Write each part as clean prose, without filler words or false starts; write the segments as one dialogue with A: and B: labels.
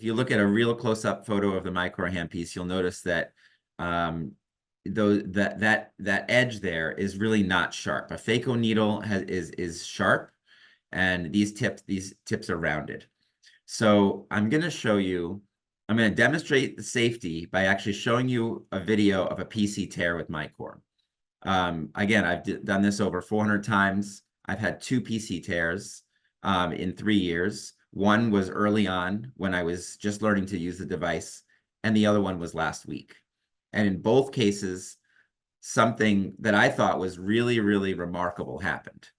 A: if you look at a real close-up photo of the miCOR handpiece, you'll notice that that edge there is really not sharp. A phaco needle is sharp, and these tips are rounded. So I'm going to show you. I'm going to demonstrate the safety by actually showing you a video of a PC tear with miCOR. Again, I've done this over 400 times. I've had 2 PC tears in 3 years. One was early on when I was just learning to use the device, and the other one was last week. And in both cases, something that I thought was really, really remarkable happened.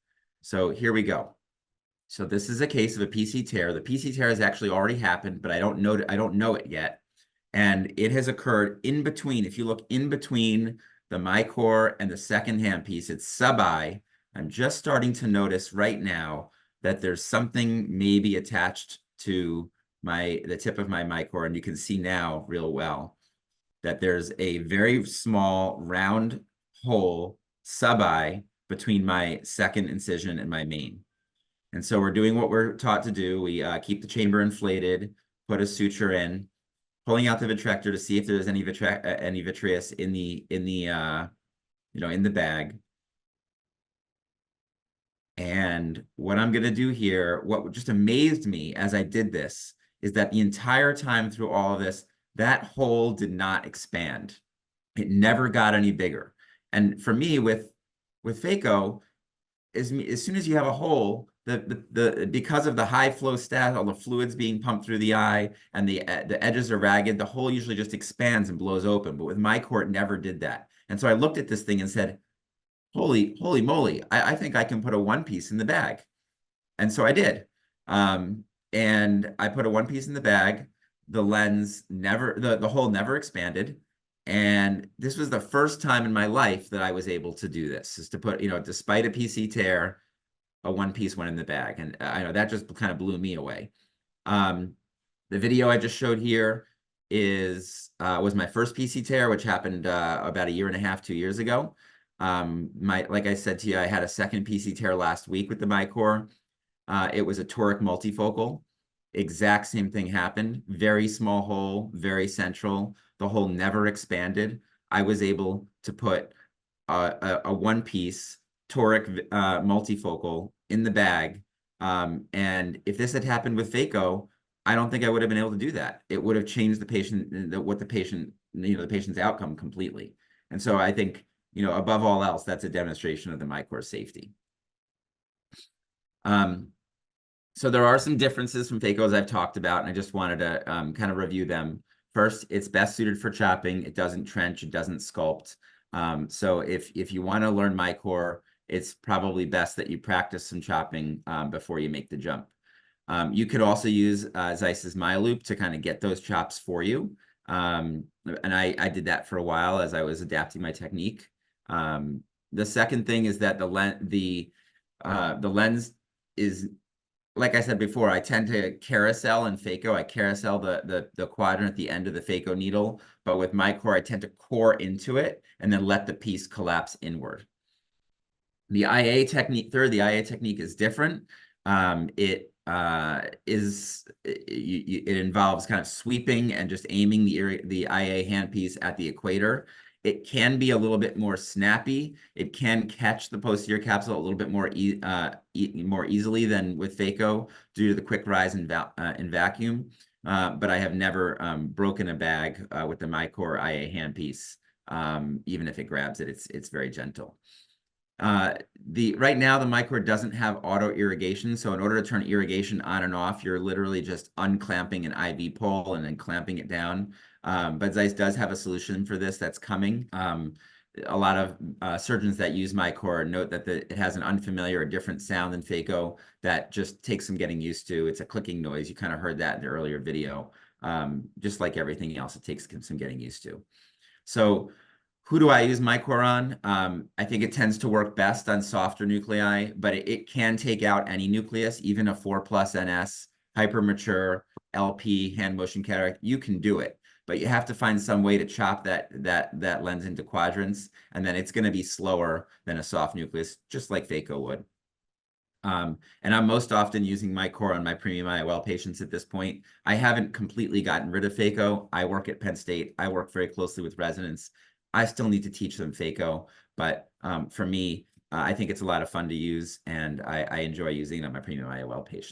A: So here we go. So this is a case of a PC tear. The PC tear has actually already happened, but I don't know it yet. And it has occurred in between. If you look in between the miCOR and the second handpiece, it's sub-eye. I'm just starting to notice right now that there's something maybe attached to the tip of my miCOR, and you can see now real well that there's a very small round hole sub-eye between my second incision and my main. And so we're doing what we're taught to do. We keep the chamber inflated, put a suture in, pulling out the vitrector to see if there's any vitreous in the bag. And what I'm going to do here, what just amazed me as I did this, is that the entire time through all of this, that hole did not expand. It never got any bigger. And for me, with phaco, as soon as you have a hole, because of the high flow stat, all the fluids being pumped through the eye, and the edges are ragged, the hole usually just expands and blows open. But with miCOR, it never did that. And so I looked at this thing and said, holy moly, I think I can put a one piece in the bag. And so I did. And I put a one piece in the bag. The lens never, the hole never expanded. And this was the first time in my life that I was able to do this, is to put, despite a PC tear, a one piece went in the bag. And I know that just kind of blew me away. The video I just showed here was my first PC tear, which happened about 1.5 years, 2 years ago. Like I said to you, I had a second PC tear last week with the miCOR. It was a toric multifocal. Exact same thing happened. Very small hole, very central. The hole never expanded. I was able to put a one-piece toric multifocal in the bag. And if this had happened with phaco, I don't think I would have been able to do that. It would have changed the patient's outcome completely. And so I think, above all else, that's a demonstration of the miCOR safety. So there are some differences from phaco, as I've talked about, and I just wanted to kind of review them. First, it's best suited for chopping. It doesn't trench. It doesn't sculpt. So if you want to learn miCOR, it's probably best that you practice some chopping before you make the jump. You could also use Zeiss's MyoLoop to kind of get those chops for you. And I did that for a while as I was adapting my technique. The second thing is that the lens is, like I said before, I tend to carousel in phaco. I carousel the quadrant at the end of the phaco needle, but with miCOR, I tend to core into it and then let the piece collapse inward. The IA technique is different. It involves kind of sweeping and just aiming the IA handpiece at the equator. It can be a little bit more snappy. It can catch the posterior capsule a little bit more easily than with phaco due to the quick rise in vacuum. But I have never broken a bag with the miCOR IA handpiece. Even if it grabs it, it's very gentle. Right now, the miCOR doesn't have auto irrigation. So in order to turn irrigation on and off, you're literally just unclamping an IV pole and then clamping it down. But Zeiss does have a solution for this that's coming. A lot of surgeons that use miCOR note that it has an unfamiliar or different sound than phaco that just takes some getting used to. It's a clicking noise. You kind of heard that in the earlier video. Just like everything else, it takes some getting used to. So who do I use miCOR on? I think it tends to work best on softer nuclei, but it can take out any nucleus, even a 4+ NS, hypermature, LP, hand motion cataract. You can do it, but you have to find some way to chop that lens into quadrants, and then it's going to be slower than a soft nucleus, just like phaco would. And I'm most often using miCOR on my premium IOL patients at this point. I haven't completely gotten rid of phaco. I work at Penn State. I work very closely with residents. I still need to teach them phaco, but for me, I think it's a lot of fun to use, and I enjoy using it on my premium IOL patients.